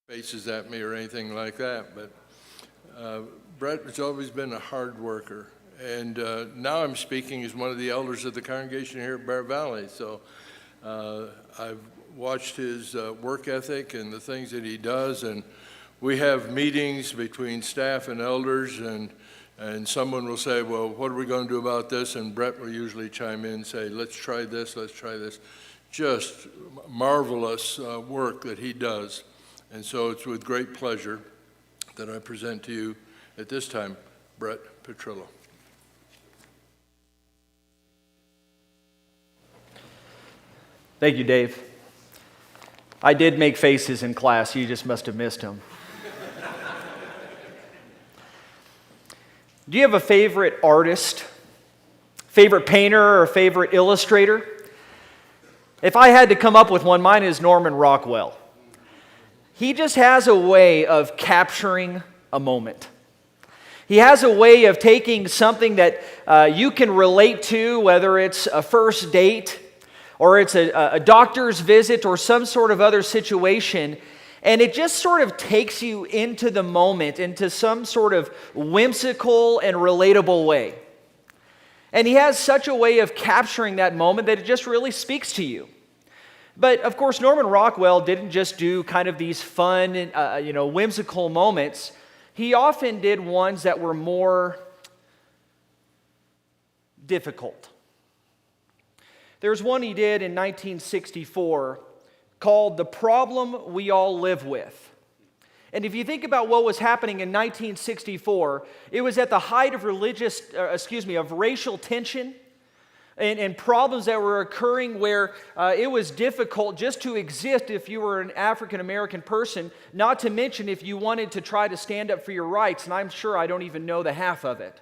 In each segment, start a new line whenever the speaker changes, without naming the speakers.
faces at me or anything like that, but Brett has always been a hard worker. And now I'm speaking as one of the elders of the congregation here at Bear Valley. So I've watched his work ethic and the things that he does. And we have meetings between staff and elders, and someone will say, well, what are we going to do about this? And Brett will usually chime in and say, let's try this, let's try this. Just marvelous work that he does. And so it's with great pleasure that I present to you at this time, Brett Petrillo.
Thank you, Dave. I did make faces in class. You just must have missed them. Do you have a favorite artist, favorite painter, or favorite illustrator? If I had to come up with one, mine is Norman Rockwell. He just has a way of capturing a moment. He has a way of taking something that you can relate to, whether it's a first date or it's a doctor's visit or some sort of other situation, and it just sort of takes you into the moment, into some sort of whimsical and relatable way. And he has such a way of capturing that moment that it just really speaks to you. But of course, Norman Rockwell didn't just do kind of these fun, whimsical moments. He often did ones that were more difficult. There's one he did in 1964 called "The Problem We All Live With." And if you think about what was happening in 1964, it was at the height of racial tension. And problems that were occurring where it was difficult just to exist if you were an African American person, not to mention if you wanted to try to stand up for your rights, and I'm sure I don't even know the half of it.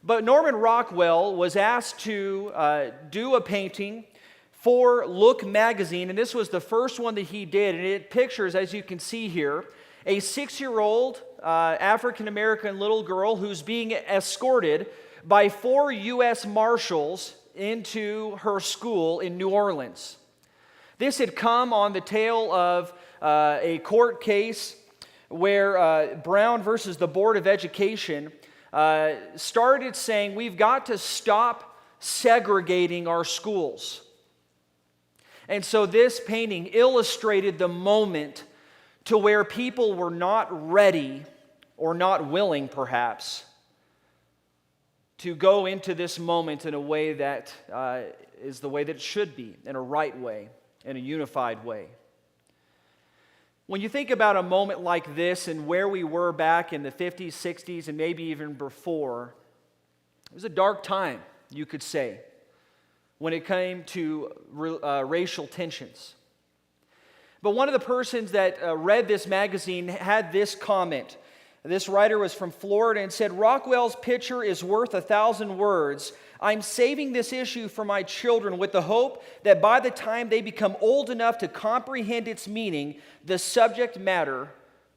But Norman Rockwell was asked to do a painting for Look magazine, and this was the first one that he did, and it pictures, as you can see here, a 6-year-old African American little girl who's being escorted by 4 U.S. Marshals into her school in New Orleans. This had come on the tail of a court case where Brown versus the Board of Education started saying, we've got to stop segregating our schools. And so this painting illustrated the moment to where people were not ready or not willing, perhaps, to go into this moment in a way that is the way that it should be, in a right way, in a unified way. When you think about a moment like this and where we were back in the 50s, 60s, and maybe even before, it was a dark time, you could say, when it came to racial tensions. But one of the persons that read this magazine had this comment. This writer was from Florida and said, "Rockwell's picture is worth 1,000 words. I'm saving this issue for my children with the hope that by the time they become old enough to comprehend its meaning, the subject matter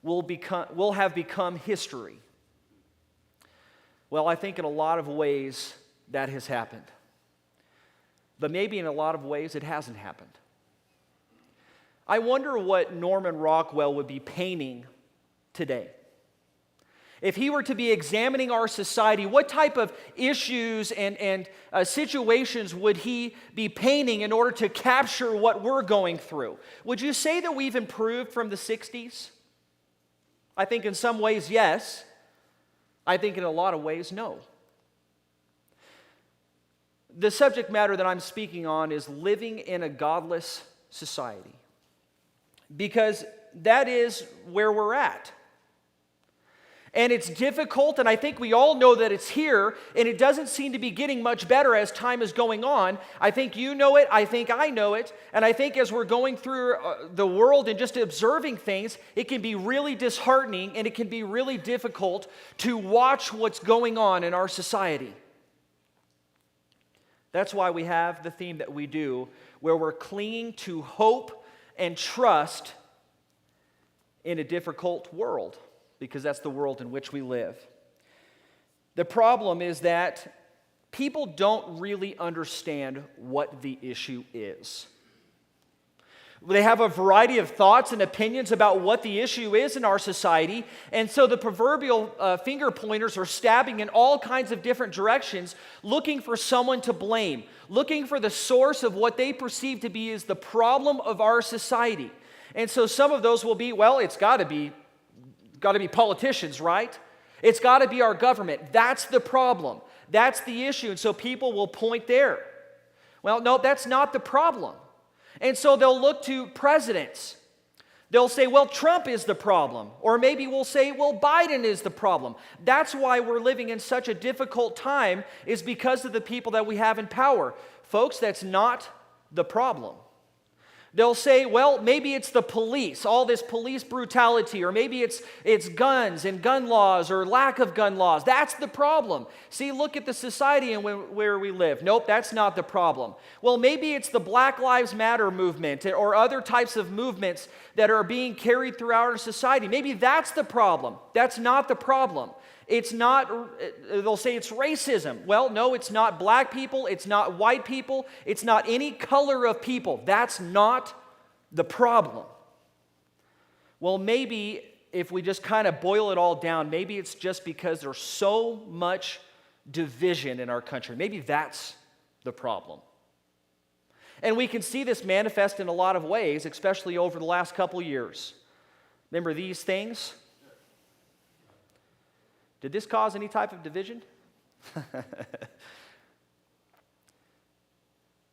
will have become history." Well, I think in a lot of ways that has happened. But maybe in a lot of ways it hasn't happened. I wonder what Norman Rockwell would be painting today. If he were to be examining our society, what type of issues and situations would he be painting in order to capture what we're going through? Would you say that we've improved from the 60s? I think in some ways, yes. I think in a lot of ways, no. The subject matter that I'm speaking on is living in a godless society. Because that is where we're at. And it's difficult, and I think we all know that it's here, and it doesn't seem to be getting much better as time is going on. I think you know it, I think I know it, and I think as we're going through the world and just observing things, it can be really disheartening, and it can be really difficult to watch what's going on in our society. That's why we have the theme that we do, where we're clinging to hope and trust in a difficult world, because that's the world in which we live. The problem is that people don't really understand what the issue is. They have a variety of thoughts and opinions about what the issue is in our society. And so the proverbial finger pointers are stabbing in all kinds of different directions, looking for someone to blame, looking for the source of what they perceive to be is the problem of our society. And so some of those will be, well, it's got to be politicians, right? It's got to be our government. That's the problem. That's the issue. And so people will point there. Well, no, that's not the problem. And so they'll look to presidents. They'll say, well, Trump is the problem. Or maybe we'll say, well, Biden is the problem. That's why we're living in such a difficult time, is because of the people that we have in power. Folks, that's not the problem. They'll say, well, maybe it's the police, all this police brutality, or maybe it's guns and gun laws or lack of gun laws. That's the problem. See, look at the society and where we live. Nope, that's not the problem. Well, maybe it's the Black Lives Matter movement or other types of movements that are being carried throughout our society. Maybe that's the problem. That's not the problem. It's not, they'll say it's racism. Well, no, it's not black people, it's not white people, it's not any color of people. That's not the problem. Well, maybe if we just kind of boil it all down, maybe it's just because there's so much division in our country. Maybe that's the problem. And we can see this manifest in a lot of ways, especially over the last couple years. Remember these things? Did this cause any type of division?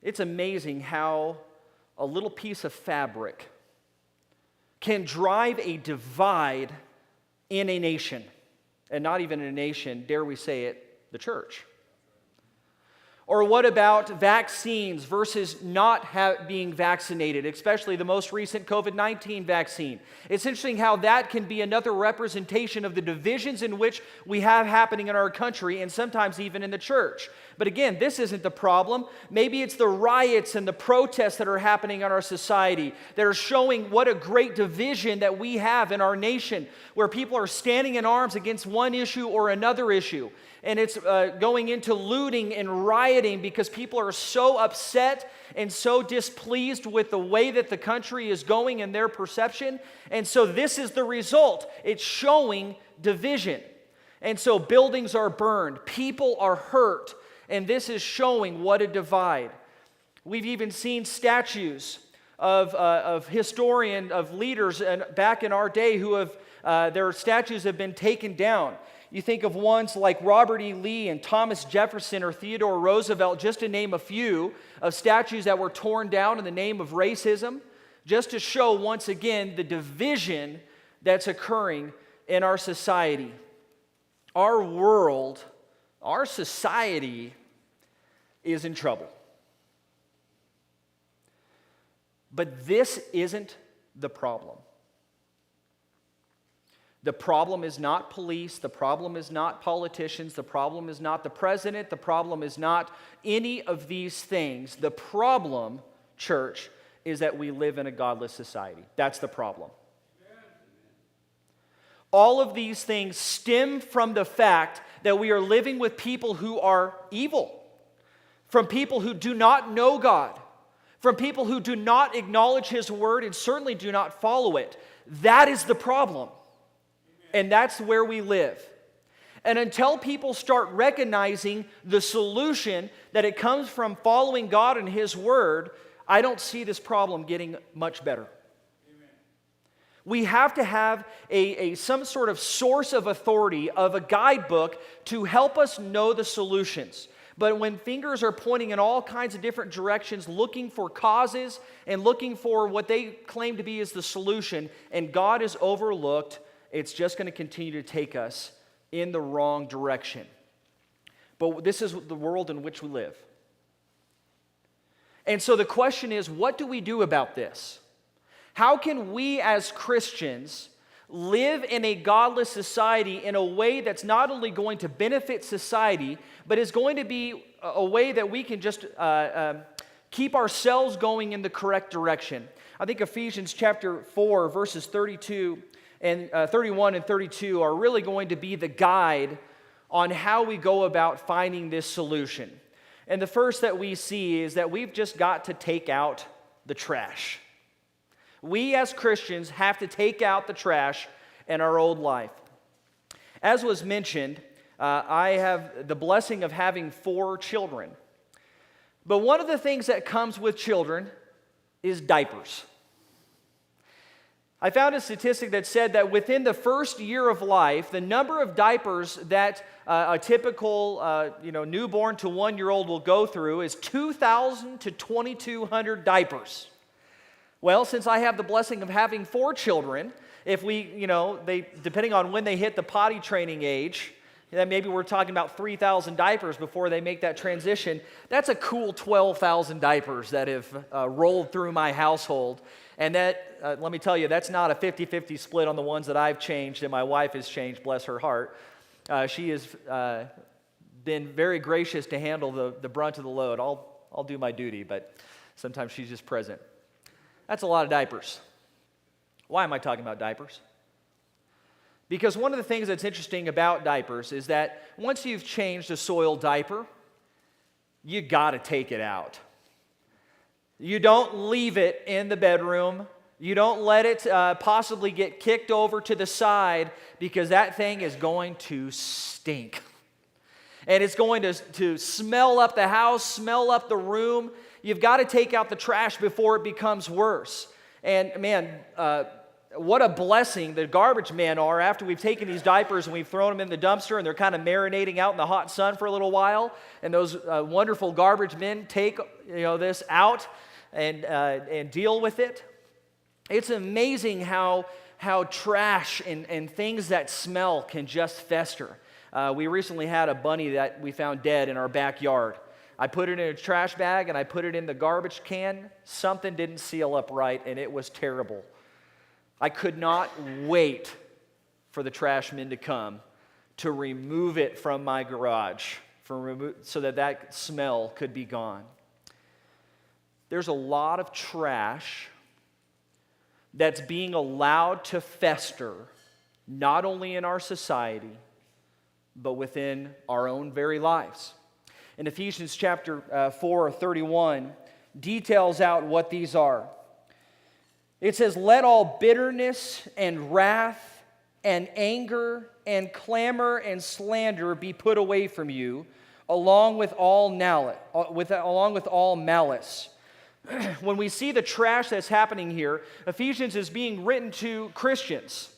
It's amazing how a little piece of fabric can drive a divide in a nation. And not even in a nation, dare we say it, the church. Or what about vaccines versus not being vaccinated, especially the most recent COVID-19 vaccine? It's interesting how that can be another representation of the divisions in which we have happening in our country and sometimes even in the church. But again, this isn't the problem. Maybe it's the riots and the protests that are happening in our society that are showing what a great division that we have in our nation, where people are standing in arms against one issue or another issue. And it's going into looting and rioting because people are so upset and so displeased with the way that the country is going in their perception. And so this is the result. It's showing division. And so buildings are burned, people are hurt, and this is showing what a divide. We've even seen statues of historians, of leaders back in our day who have, their statues have been taken down. You think of ones like Robert E. Lee and Thomas Jefferson or Theodore Roosevelt, just to name a few of statues that were torn down in the name of racism, just to show once again the division that's occurring in our society. Our world, our society is in trouble. But this isn't the problem. The problem is not police, the problem is not politicians, the problem is not the president, the problem is not any of these things. The problem, church, is that we live in a godless society. That's the problem. All of these things stem from the fact that we are living with people who are evil, from people who do not know God, from people who do not acknowledge His word and certainly do not follow it. That is the problem. And that's where we live. And until people start recognizing the solution that it comes from following God and His word, I don't see this problem getting much better. Amen. We have to have some sort of source of authority, of a guidebook to help us know the solutions. But when fingers are pointing in all kinds of different directions, looking for causes and looking for what they claim to be as the solution, and God is overlooked, it's just going to continue to take us in the wrong direction. But this is the world in which we live. And so the question is, what do we do about this? How can we as Christians live in a godless society in a way that's not only going to benefit society, but is going to be a way that we can just keep ourselves going in the correct direction? I think Ephesians chapter 4, verses 32 and 31 and 32 are really going to be the guide on how we go about finding this solution. And the first that we see is that we've just got to take out the trash. We as Christians have to take out the trash in our old life. As was mentioned, I have the blessing of having 4 children. But one of the things that comes with children is diapers. I found a statistic that said that within the first year of life, the number of diapers that a typical newborn to 1-year-old will go through is 2,000 to 2,200 diapers. Well, since I have the blessing of having 4 children, if they depending on when they hit the potty training age, then maybe we're talking about 3,000 diapers before they make that transition. That's a cool 12,000 diapers that have rolled through my household. And that, let me tell you, that's not a 50-50 split on the ones that I've changed and my wife has changed, bless her heart. She has been very gracious to handle the brunt of the load. I'll do my duty, but sometimes she's just present. That's a lot of diapers. Why am I talking about diapers? Because one of the things that's interesting about diapers is that once you've changed a soiled diaper, you got to take it out. You don't leave it in the bedroom. You don't let it possibly get kicked over to the side, because that thing is going to stink. And it's going to smell up the house, smell up the room. You've got to take out the trash before it becomes worse. And man, what a blessing the garbage men are after we've taken these diapers and we've thrown them in the dumpster and they're kind of marinating out in the hot sun for a little while. And those wonderful garbage men take this out and deal with it. It's amazing how trash and things that smell can just fester. We recently had a bunny that we found dead in our backyard. I put it in a trash bag and I put it in the garbage can. Something didn't seal up right and it was terrible. I could not wait for the trash men to come to remove it from my garage so that smell could be gone. There's a lot of trash that's being allowed to fester, not only in our society, but within our own very lives. In Ephesians chapter 4:31, details out what these are. It says, "Let all bitterness and wrath and anger and clamor and slander be put away from you, along with all malice." When we see the trash that's happening here, Ephesians is being written to Christians.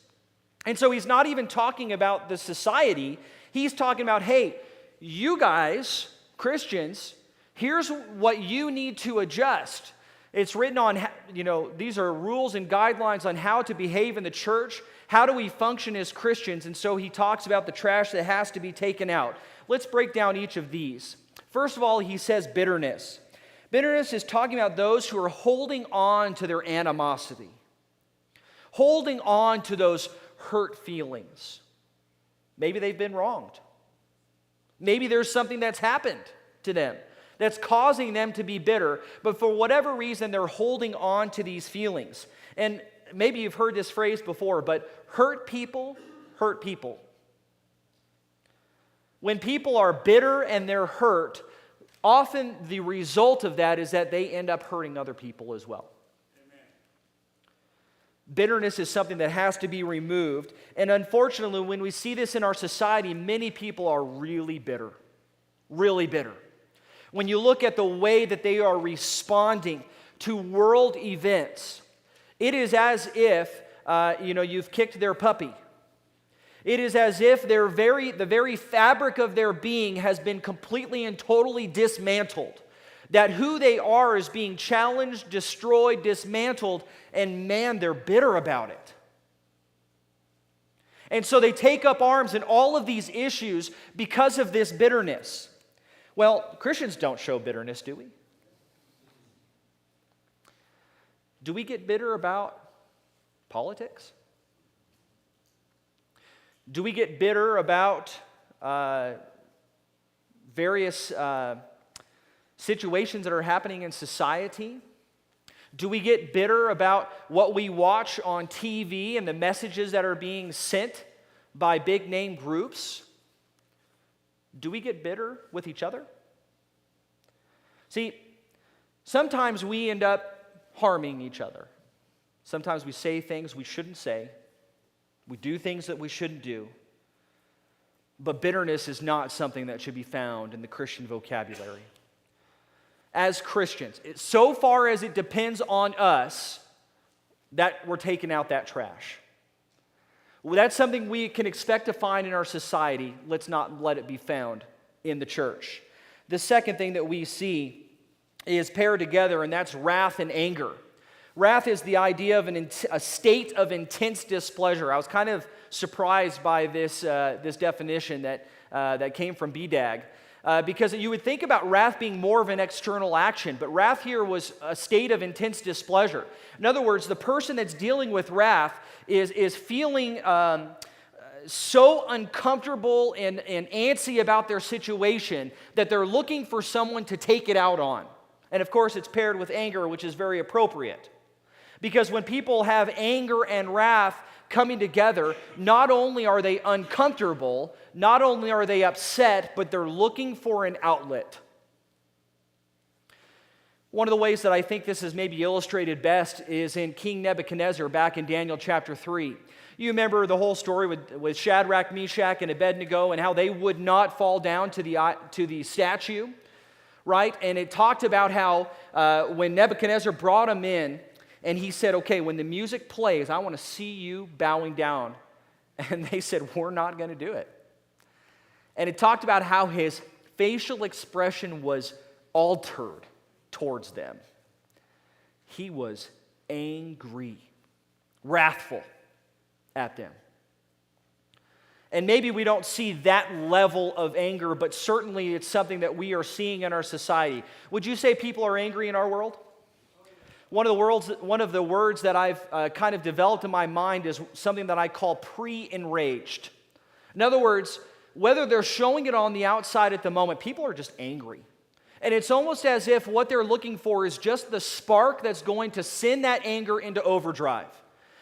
And so he's not even talking about the society. He's talking about, hey, you guys, Christians, here's what you need to adjust. It's written on, these are rules and guidelines on how to behave in the church. How do we function as Christians? And so he talks about the trash that has to be taken out. Let's break down each of these. First of all, he says bitterness. Bitterness is talking about those who are holding on to their animosity, holding on to those hurt feelings. Maybe they've been wronged. Maybe there's something that's happened to them that's causing them to be bitter, but for whatever reason, they're holding on to these feelings. And maybe you've heard this phrase before, but hurt people hurt people. When people are bitter and they're hurt, often the result of that is that they end up hurting other people as well. Amen. Bitterness is something that has to be removed. And unfortunately, when we see this in our society, many people are really bitter. Really bitter. When you look at the way that they are responding to world events, it is as if, you've kicked their puppy. It is as if the very fabric of their being has been completely and totally dismantled. That who they are is being challenged, destroyed, dismantled, and man, they're bitter about it. And so they take up arms in all of these issues because of this bitterness. Well, Christians don't show bitterness, do we? Do we get bitter about politics? Do we get bitter about various situations that are happening in society? Do we get bitter about what we watch on TV and the messages that are being sent by big name groups? Do we get bitter with each other? See, sometimes we end up harming each other. Sometimes we say things we shouldn't say. We do things that we shouldn't do. But bitterness is not something that should be found in the Christian vocabulary. As Christians, so far as it depends on us, that we're taking out that trash. Well, that's something we can expect to find in our society. Let's not let it be found in the church. The second thing that we see is paired together, and that's wrath and anger. Wrath is the idea of a state of intense displeasure. I was kind of surprised by this definition that came from BDAG. Because you would think about wrath being more of an external action, but wrath here was a state of intense displeasure. In other words, the person that's dealing with wrath is feeling so uncomfortable and antsy about their situation that they're looking for someone to take it out on. And of course, it's paired with anger, which is very appropriate. Because when people have anger and wrath coming together, not only are they uncomfortable, not only are they upset, but they're looking for an outlet. One of the ways that I think this is maybe illustrated best is in King Nebuchadnezzar back in Daniel chapter 3. You remember the whole story with Shadrach, Meshach, and Abednego and how they would not fall down to the statue, right? And it talked about how when Nebuchadnezzar brought them in, and he said, okay, when the music plays, I want to see you bowing down. And they said, we're not going to do it. And it talked about how his facial expression was altered towards them. He was angry, wrathful at them. And maybe we don't see that level of anger, but certainly it's something that we are seeing in our society. Would you say people are angry in our world? One of the words that I've kind of developed in my mind is something that I call pre-enraged. In other words, whether they're showing it on the outside at the moment, people are just angry. And it's almost as if what they're looking for is just the spark that's going to send that anger into overdrive.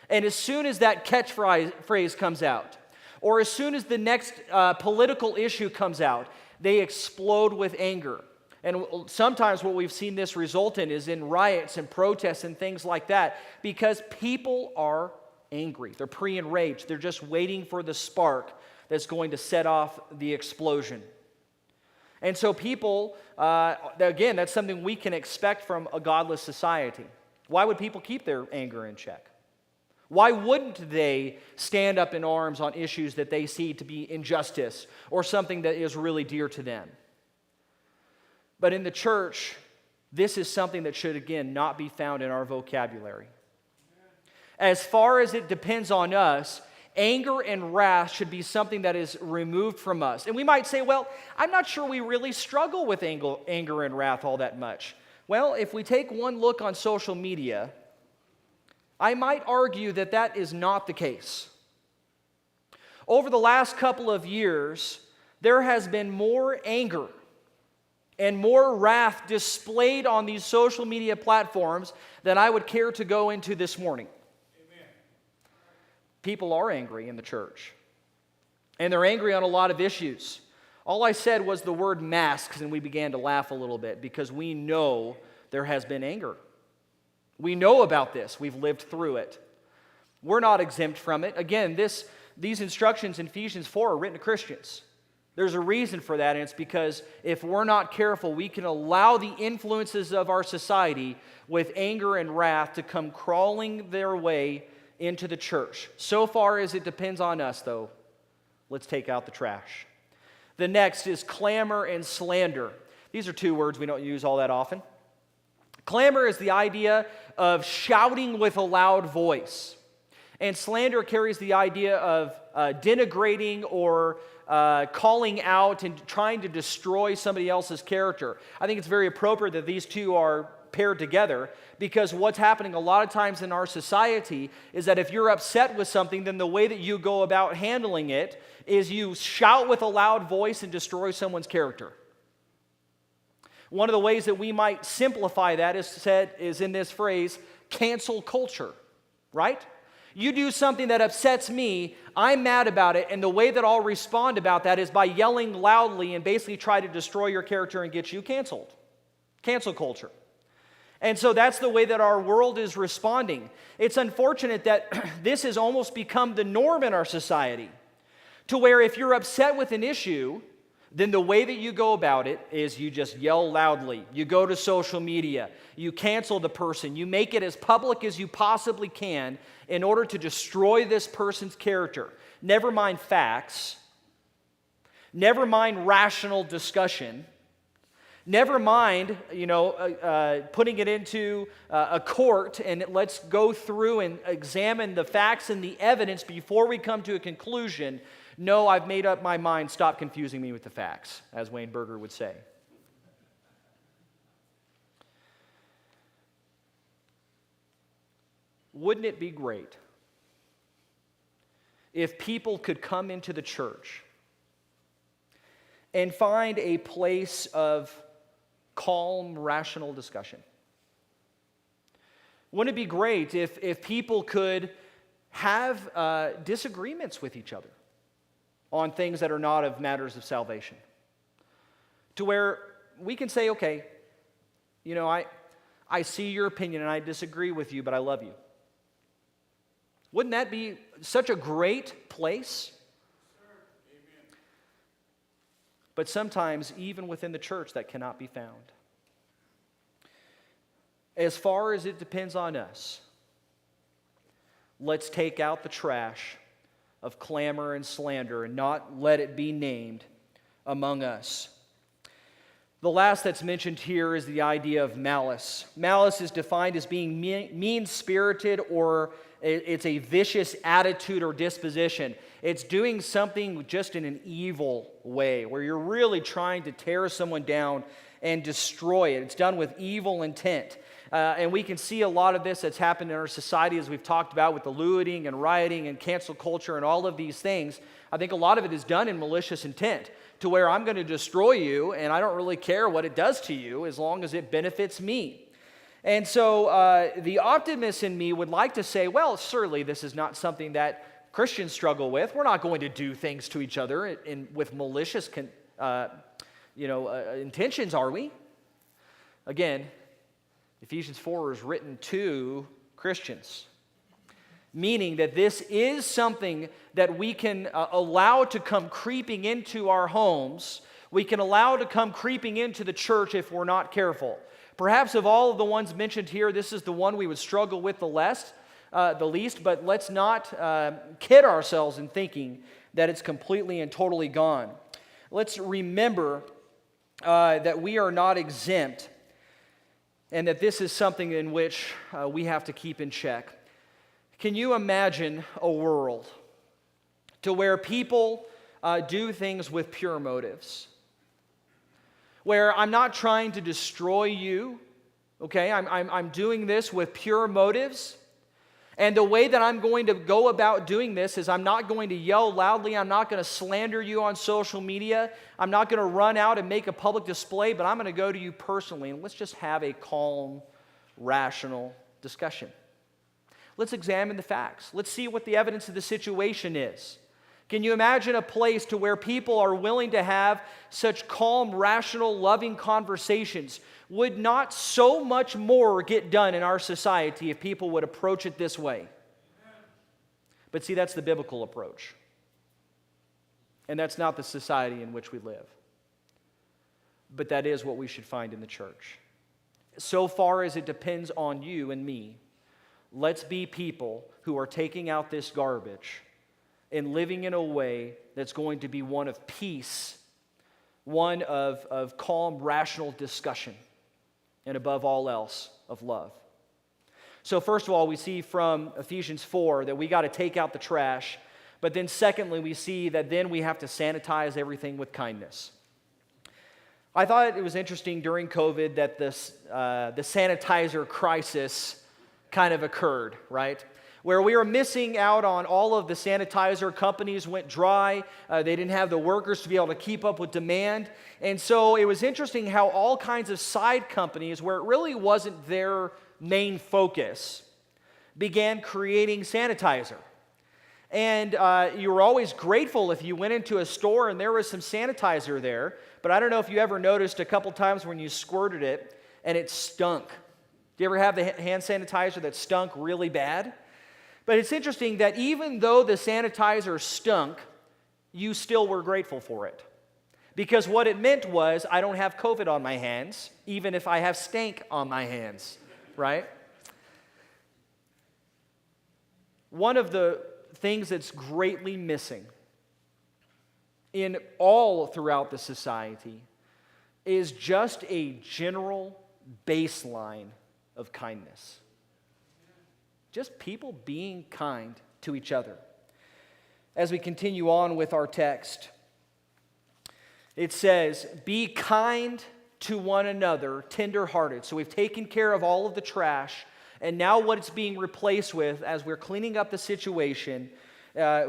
And as soon as that catchphrase comes out, or as soon as the next political issue comes out, they explode with anger. And sometimes what we've seen this result in is in riots and protests and things like that because people are angry. They're pre-enraged. They're just waiting for the spark that's going to set off the explosion. And so people, again, that's something we can expect from a godless society. Why would people keep their anger in check? Why wouldn't they stand up in arms on issues that they see to be injustice or something that is really dear to them? But in the church, this is something that should, again, not be found in our vocabulary. As far as it depends on us, anger and wrath should be something that is removed from us. And we might say, well, I'm not sure we really struggle with anger and wrath all that much. Well, if we take one look on social media, I might argue that that is not the case. Over the last couple of years, there has been more anger and more wrath displayed on these social media platforms than I would care to go into this morning. Amen. People are angry in the church. And they're angry on a lot of issues. All I said was the word masks, and we began to laugh a little bit because we know there has been anger. We know about this. We've lived through it. We're not exempt from it. Again, these instructions in Ephesians 4 are written to Christians. There's a reason for that, and it's because if we're not careful, we can allow the influences of our society with anger and wrath to come crawling their way into the church. So far as it depends on us, though, let's take out the trash. The next is clamor and slander. These are two words we don't use all that often. Clamor is the idea of shouting with a loud voice. And slander carries the idea of denigrating or calling out and trying to destroy somebody else's character. I think it's very appropriate that these two are paired together because what's happening a lot of times in our society is that if you're upset with something, then the way that you go about handling it is you shout with a loud voice and destroy someone's character. One of the ways that we might simplify that is in this phrase, cancel culture, right? You do something that upsets me, I'm mad about it, and the way that I'll respond about that is by yelling loudly and basically try to destroy your character and get you canceled. Cancel culture. And so that's the way that our world is responding. It's unfortunate that this has almost become the norm in our society, to where if you're upset with an issue, then the way that you go about it is you just yell loudly. You go to social media. You cancel the person. You make it as public as you possibly can in order to destroy this person's character. Never mind facts. Never mind rational discussion. Never mind, putting it into a court and let's go through and examine the facts and the evidence before we come to a conclusion. No, I've made up my mind. Stop confusing me with the facts, as Wayne Berger would say. Wouldn't it be great if people could come into the church and find a place of calm, rational discussion? Wouldn't it be great if people could have disagreements with each other on things that are not of matters of salvation? To where we can say, okay, I see your opinion and I disagree with you, but I love you. Wouldn't that be such a great place? But sometimes, even within the church, that cannot be found. As far as it depends on us, let's take out the trash of clamor and slander and not let it be named among us. The last that's mentioned here is the idea of malice. Malice is defined as being mean-spirited, or it's a vicious attitude or disposition. It's doing something just in an evil way, where you're really trying to tear someone down and destroy it. It's done with evil intent. And we can see a lot of this that's happened in our society, as we've talked about, with the looting and rioting and cancel culture and all of these things. I think a lot of it is done in malicious intent, to where I'm going to destroy you and I don't really care what it does to you as long as it benefits me. And so the optimist in me would like to say, well, surely this is not something that Christians struggle with. We're not going to do things to each other with malicious intentions, are we? Again, Ephesians 4 is written to Christians, meaning that this is something that we can allow to come creeping into our homes. We can allow to come creeping into the church if we're not careful. Perhaps of all of the ones mentioned here, this is the one we would struggle with the least, but let's not kid ourselves in thinking that it's completely and totally gone. Let's remember that we are not exempt, and that this is something in which we have to keep in check. Can you imagine a world to where people do things with pure motives? Where I'm not trying to destroy you, okay? I'm doing this with pure motives. And the way that I'm going to go about doing this is I'm not going to yell loudly. I'm not going to slander you on social media. I'm not going to run out and make a public display, but I'm going to go to you personally, and let's just have a calm, rational discussion. Let's examine the facts. Let's see what the evidence of the situation is. Can you imagine a place to where people are willing to have such calm, rational, loving conversations? Would not so much more get done in our society if people would approach it this way? But see, that's the biblical approach. And that's not the society in which we live. But that is what we should find in the church. So far as it depends on you and me, let's be people who are taking out this garbage and living in a way that's going to be one of peace, one of calm, rational discussion, and above all else, of love. So first of all, we see from Ephesians 4 that we got to take out the trash, but then secondly, we see that then we have to sanitize everything with kindness. I thought it was interesting during COVID that the sanitizer crisis kind of occurred, right? Where we were missing out on all of the sanitizer. Companies went dry. They didn't have the workers to be able to keep up with demand. And so it was interesting how all kinds of side companies, where it really wasn't their main focus, began creating sanitizer. And you were always grateful if you went into a store and there was some sanitizer there. But I don't know if you ever noticed a couple times when you squirted it and it stunk. Do you ever have the hand sanitizer that stunk really bad? But it's interesting that even though the sanitizer stunk, you still were grateful for it. Because what it meant was, I don't have COVID on my hands, even if I have stank on my hands, right? One of the things that's greatly missing in all throughout the society is just a general baseline of kindness. Just people being kind to each other. As we continue on with our text, it says, be kind to one another, tender-hearted. So we've taken care of all of the trash, and now what it's being replaced with, as we're cleaning up the situation,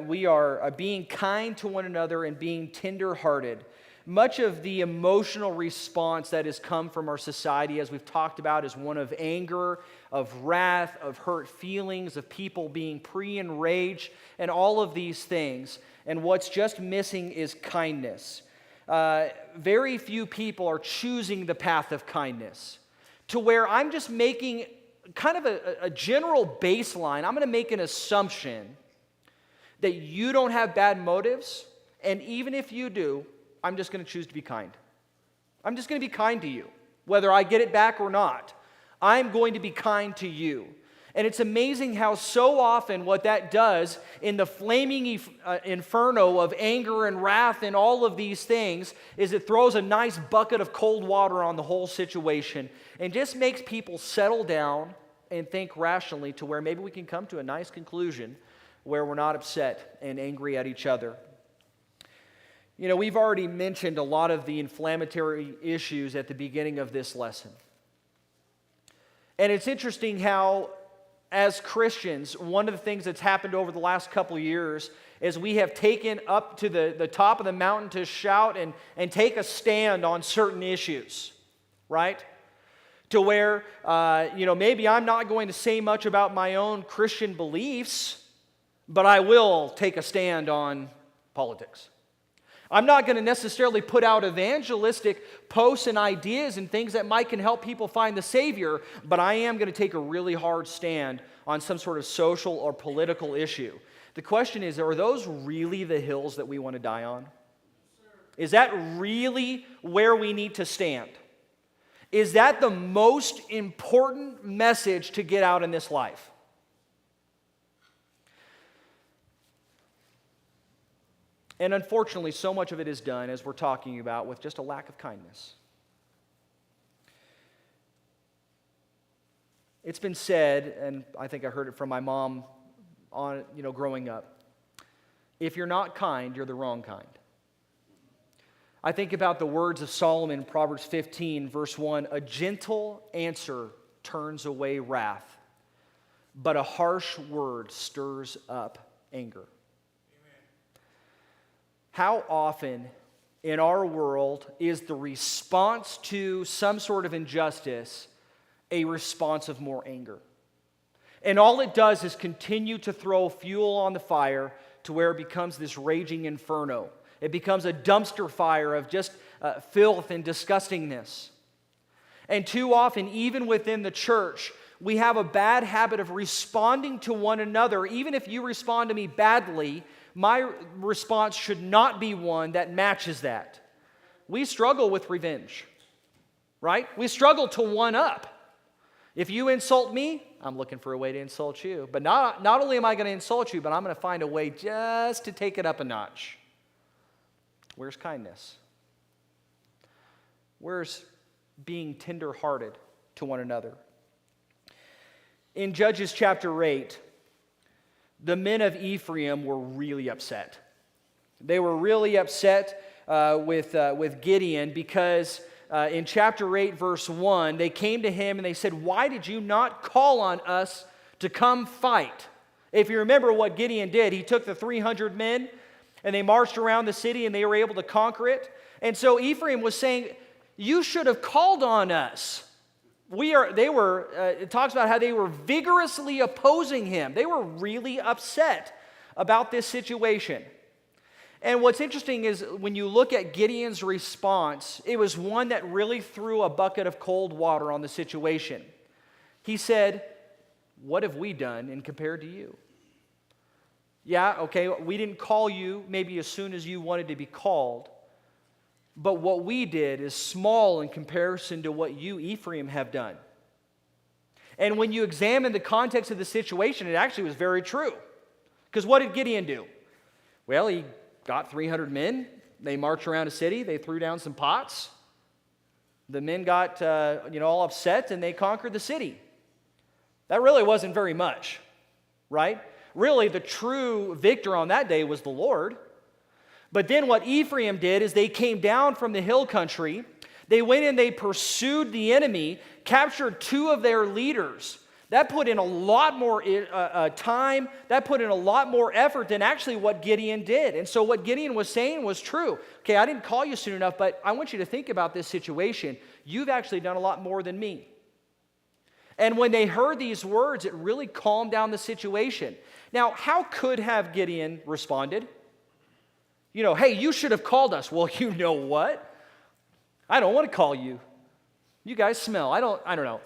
we are being kind to one another and being tender-hearted. Much of the emotional response that has come from our society, as we've talked about, is one of anger, of wrath, of hurt feelings, of people being pre-enraged, and all of these things. And what's just missing is kindness. Very few people are choosing the path of kindness, to where I'm just making kind of a general baseline. I'm going to make an assumption that you don't have bad motives, and even if you do, I'm just going to choose to be kind. I'm just going to be kind to you, whether I get it back or not. I'm going to be kind to you. And it's amazing how so often what that does in the flaming inferno of anger and wrath and all of these things is it throws a nice bucket of cold water on the whole situation and just makes people settle down and think rationally to where maybe we can come to a nice conclusion where we're not upset and angry at each other. You know, we've already mentioned a lot of the inflammatory issues at the beginning of this lesson. And it's interesting how, as Christians, one of the things that's happened over the last couple of years is we have taken up to the top of the mountain to shout and take a stand on certain issues, right? To where, maybe I'm not going to say much about my own Christian beliefs, but I will take a stand on politics. I'm not going to necessarily put out evangelistic posts and ideas and things that can help people find the Savior, but I am going to take a really hard stand on some sort of social or political issue. The question is, are those really the hills that we want to die on? Is that really where we need to stand? Is that the most important message to get out in this life? And unfortunately, so much of it is done, as we're talking about, with just a lack of kindness. It's been said, and I think I heard it from my mom growing up, if you're not kind, you're the wrong kind. I think about the words of Solomon in Proverbs 15, verse 1, a gentle answer turns away wrath, but a harsh word stirs up anger. How often in our world is the response to some sort of injustice a response of more anger? And all it does is continue to throw fuel on the fire to where it becomes this raging inferno. It becomes a dumpster fire of just filth and disgustingness. And too often, even within the church, we have a bad habit of responding to one another. Even if you respond to me badly, my response should not be one that matches that. We struggle with revenge, right? We struggle to one up. If you insult me, I'm looking for a way to insult you. But not only am I going to insult you, but I'm going to find a way just to take it up a notch. Where's kindness? Where's being tender-hearted to one another? In Judges chapter 8, the men of Ephraim were really upset. They were really upset with Gideon because in chapter 8, verse 1, they came to him and they said, "Why did you not call on us to come fight?" If you remember what Gideon did, he took the 300 men and they marched around the city and they were able to conquer it. And so Ephraim was saying, "You should have called on us." It talks about how they were vigorously opposing him. They were really upset about this situation. And what's interesting is when you look at Gideon's response, it was one that really threw a bucket of cold water on the situation. He said, what have we done in compared to you? Yeah, okay, we didn't call you maybe as soon as you wanted to be called, but what we did is small in comparison to what you, Ephraim, have done. And when you examine the context of the situation, it actually was very true. Because what did Gideon do? Well, he got 300 men. They marched around a city. They threw down some pots. The men got all upset, and they conquered the city. That really wasn't very much, right? Really, the true victor on that day was the Lord. But then what Ephraim did is they came down from the hill country. They went and they pursued the enemy, captured 2 of their leaders. That put in a lot more time. That put in a lot more effort than actually what Gideon did. And so what Gideon was saying was true. Okay, I didn't call you soon enough, but I want you to think about this situation. You've actually done a lot more than me. And when they heard these words, it really calmed down the situation. Now, how could have Gideon responded? Hey, you should have called us. Well, you know what? I don't want to call you. You guys smell. I don't know.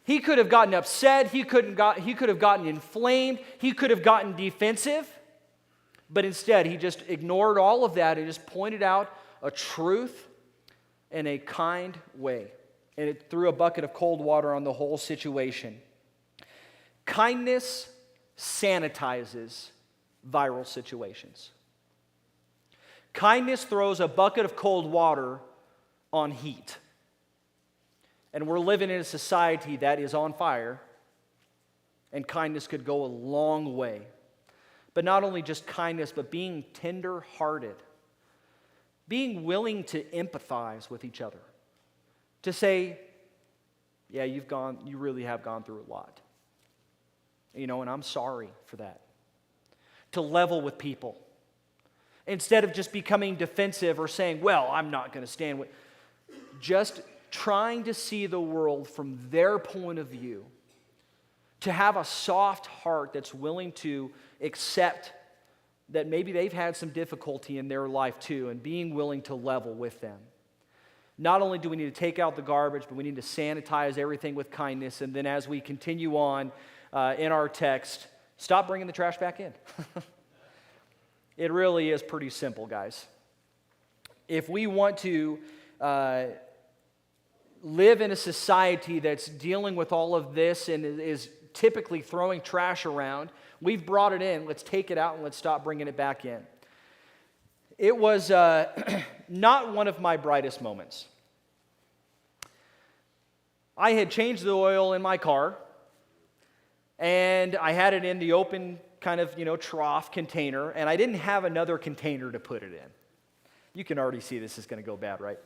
He could have gotten upset. He could have gotten inflamed. He could have gotten defensive. But instead, he just ignored all of that and just pointed out a truth in a kind way. And it threw a bucket of cold water on the whole situation. Kindness sanitizes viral situations. Kindness throws a bucket of cold water on heat. And we're living in a society that is on fire, and kindness could go a long way. But not only just kindness, but being tender-hearted, being willing to empathize with each other, to say, yeah, you really have gone through a lot. And I'm sorry for that. To level with people. Instead of just becoming defensive or saying, well, I'm not going to stand with, just trying to see the world from their point of view, to have a soft heart that's willing to accept that maybe they've had some difficulty in their life too, and being willing to level with them. Not only do we need to take out the garbage, but we need to sanitize everything with kindness, and then as we continue on in our text, stop bringing the trash back in. It really is pretty simple, guys. If we want to live in a society that's dealing with all of this and is typically throwing trash around, we've brought it in. Let's take it out and let's stop bringing it back in. It was not one of my brightest moments. I had changed the oil in my car, and I had it in the open kind of, trough container, and I didn't have another container to put it in. You can already see this is going to go bad, right?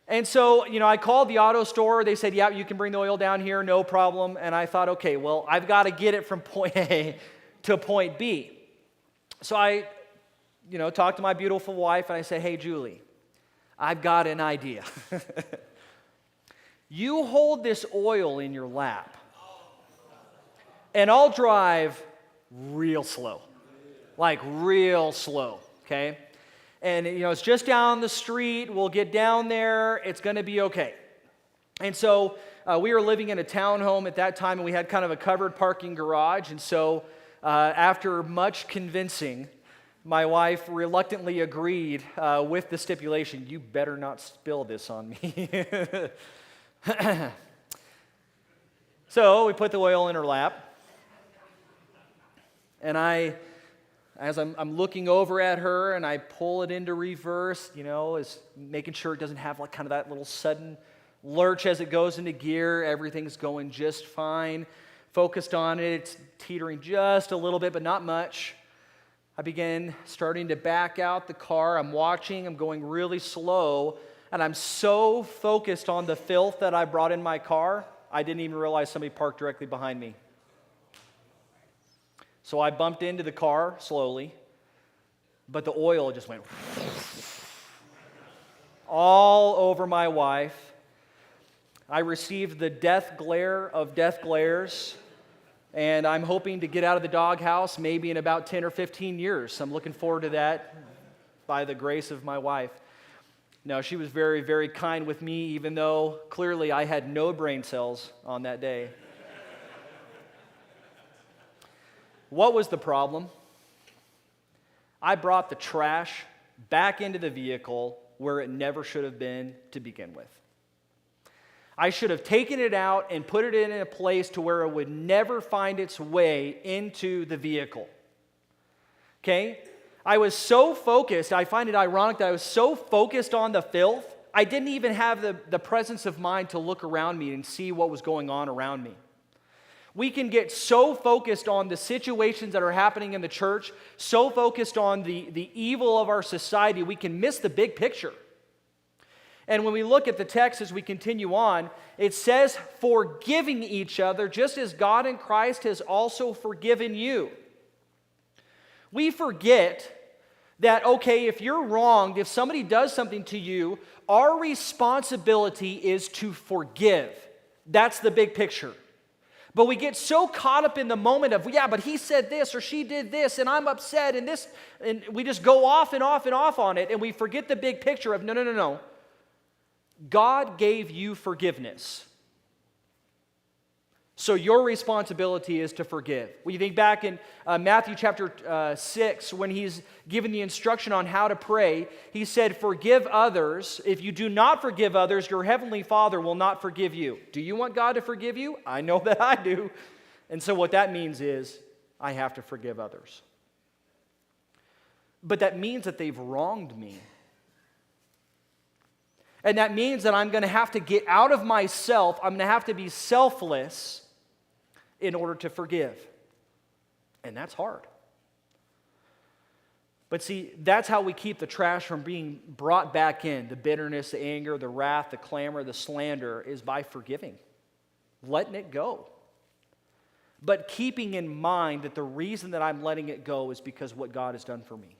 And so, I called the auto store. They said, yeah, you can bring the oil down here, no problem. And I thought, okay, well, I've got to get it from point A to point B. So I, talked to my beautiful wife, and I said, hey, Julie, I've got an idea. You hold this oil in your lap, and I'll drive real slow, like real slow, okay? And, it's just down the street. We'll get down there. It's going to be okay. And so we were living in a townhome at that time, and we had kind of a covered parking garage. And so after much convincing, my wife reluctantly agreed with the stipulation, you better not spill this on me. So we put the oil in her lap. And as I'm looking over at her, and I pull it into reverse, is making sure it doesn't have like kind of that little sudden lurch as it goes into gear. Everything's going just fine. Focused on it. It's teetering just a little bit, but not much. I begin starting to back out the car. I'm watching. I'm going really slow. And I'm so focused on the filth that I brought in my car, I didn't even realize somebody parked directly behind me. So I bumped into the car slowly, but the oil just went all over my wife. I received the death glare of death glares, and I'm hoping to get out of the doghouse maybe in about 10 or 15 years. I'm looking forward to that by the grace of my wife. No, she was very, very kind with me, even though clearly I had no brain cells on that day. What was the problem? I brought the trash back into the vehicle where it never should have been to begin with. I should have taken it out and put it in a place to where it would never find its way into the vehicle. Okay? I was so focused, I find it ironic that I was so focused on the filth, I didn't even have the presence of mind to look around me and see what was going on around me. We can get so focused on the situations that are happening in the church, so focused on the evil of our society, we can miss the big picture. And when we look at the text as we continue on, it says, forgiving each other, just as God in Christ has also forgiven you. We forget that, okay, if you're wronged, if somebody does something to you, our responsibility is to forgive. That's the big picture. But we get so caught up in the moment of, yeah, but he said this or she did this and I'm upset and this, and we just go off and off and off on it and we forget the big picture of, no. God gave you forgiveness. So your responsibility is to forgive. When you think back in Matthew chapter 6, when he's given the instruction on how to pray, he said, forgive others. If you do not forgive others, your heavenly Father will not forgive you. Do you want God to forgive you? I know that I do. And so what that means is, I have to forgive others. But that means that they've wronged me. And that means that I'm going to have to get out of myself. I'm going to have to be selfless in order to forgive. And that's hard. But see, that's how we keep the trash from being brought back in. The bitterness, the anger, the wrath, the clamor, the slander is by forgiving, letting it go. But keeping in mind that the reason that I'm letting it go is because what God has done for me.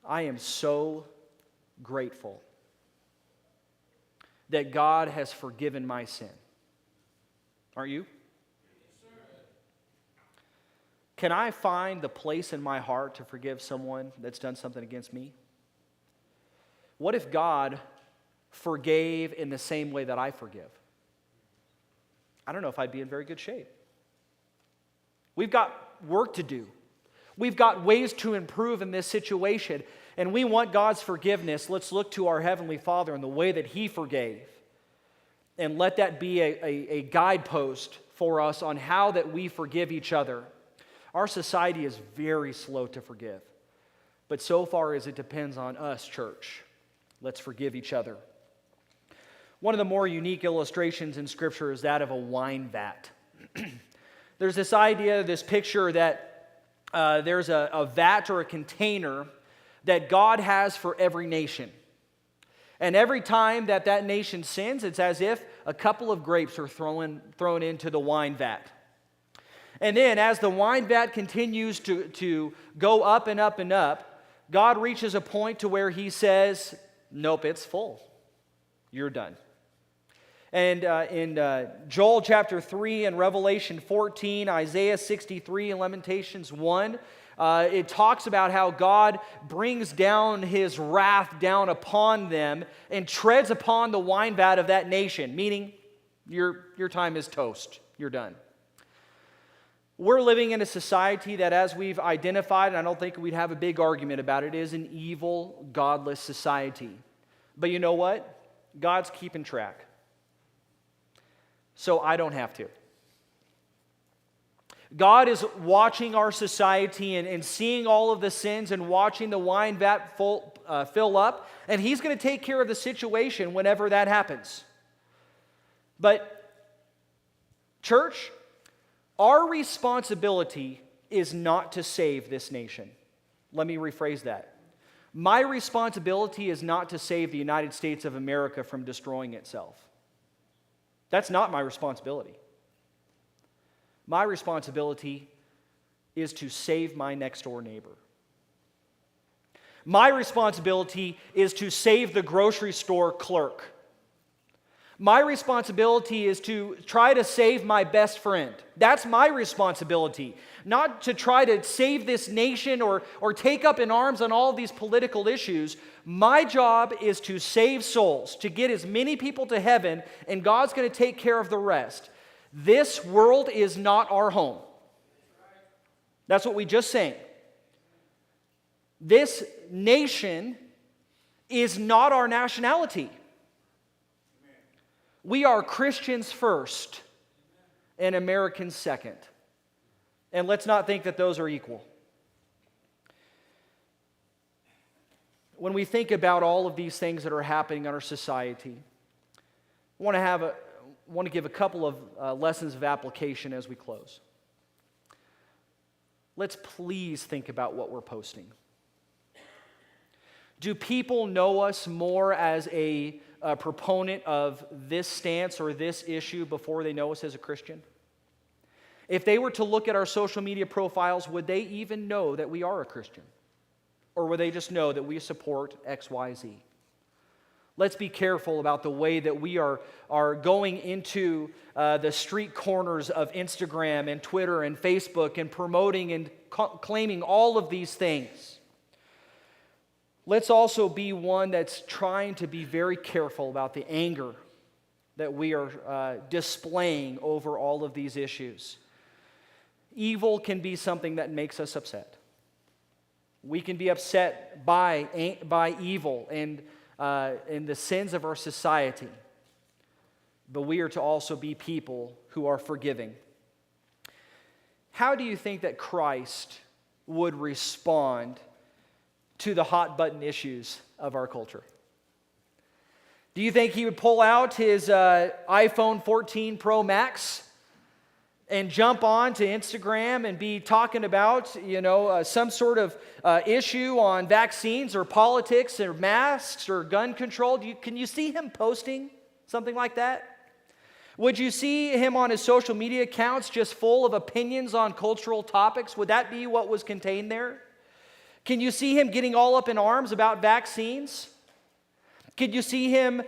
I am so grateful that God has forgiven my sin. Aren't you? Can I find the place in my heart to forgive someone that's done something against me? What if God forgave in the same way that I forgive? I don't know if I'd be in very good shape. We've got work to do. We've got ways to improve in this situation, and we want God's forgiveness. Let's look to our Heavenly Father and the way that He forgave, and let that be a guidepost for us on how that we forgive each other. Our society is very slow to forgive, but so far as it depends on us, church, let's forgive each other. One of the more unique illustrations in Scripture is that of a wine vat. There's this idea, this picture that there's a vat or a container that God has for every nation. And every time that nation sins, it's as if a couple of grapes are thrown into the wine vat. And then as the wine vat continues to go up and up and up, God reaches a point to where He says, nope, it's full. You're done. And in Joel chapter 3 and Revelation 14, Isaiah 63 and Lamentations 1, it talks about how God brings down His wrath down upon them and treads upon the wine vat of that nation, meaning your time is toast. You're done. We're living in a society that, as we've identified, and I don't think we'd have a big argument about it, is an evil, godless society. But you know what? God's keeping track. So I don't have to. God is watching our society and seeing all of the sins and watching the wine vat fill up, and He's going to take care of the situation whenever that happens. But, church, our responsibility is not to save this nation. Let me rephrase that. My responsibility is not to save the United States of America from destroying itself. That's not my responsibility. My responsibility is to save my next door neighbor. My responsibility is to save the grocery store clerk. My responsibility is to try to save my best friend. That's my responsibility. Not to try to save this nation or take up in arms on all these political issues. My job is to save souls, to get as many people to heaven, and God's going to take care of the rest. This world is not our home. That's what we just sang. This nation is not our nationality. We are Christians first and Americans second. And let's not think that those are equal. When we think about all of these things that are happening in our society, I want to give a couple of lessons of application as we close. Let's please think about what we're posting. Do people know us more as a proponent of this stance or this issue before they know us as a Christian? If they were to look at our social media profiles, would they even know that we are a Christian? Or would they just know that we support X, Y, Z? Let's be careful about the way that we are going into the street corners of Instagram and Twitter and Facebook and promoting and claiming all of these things. Let's also be one that's trying to be very careful about the anger that we are displaying over all of these issues. Evil can be something that makes us upset. We can be upset by evil and the sins of our society. But we are to also be people who are forgiving. How do you think that Christ would respond to the hot button issues of our culture? Do you think he would pull out his iPhone 14 Pro Max and jump on to Instagram and be talking about, some sort of issue on vaccines or politics or masks or gun control? Can you see him posting something like that? Would you see him on his social media accounts just full of opinions on cultural topics? Would that be what was contained there? Can you see him getting all up in arms about vaccines? Could you see him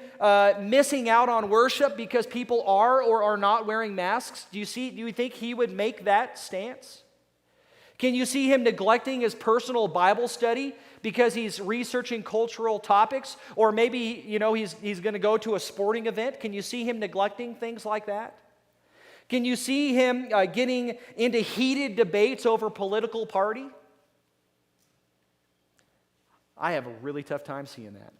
missing out on worship because people are or are not wearing masks? Do you think he would make that stance? Can you see him neglecting his personal Bible study because he's researching cultural topics? Or maybe, he's going to go to a sporting event. Can you see him neglecting things like that? Can you see him getting into heated debates over political party? I have a really tough time seeing that.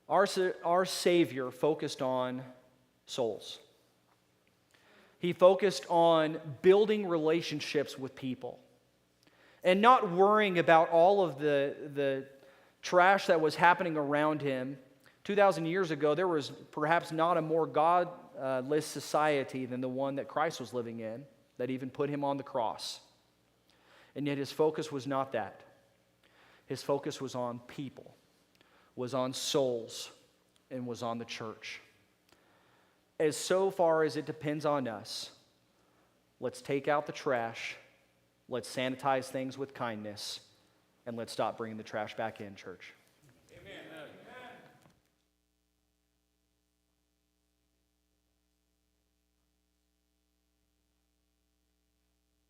Our Savior focused on souls. He focused on building relationships with people and not worrying about all of the trash that was happening around him. 2,000 years ago, there was perhaps not a more godless society than the one that Christ was living in, that even put him on the cross. And yet his focus was not that. His focus was on people, was on souls, and was on the church. As so far as it depends on us, let's take out the trash, let's sanitize things with kindness, and let's stop bringing the trash back in, church.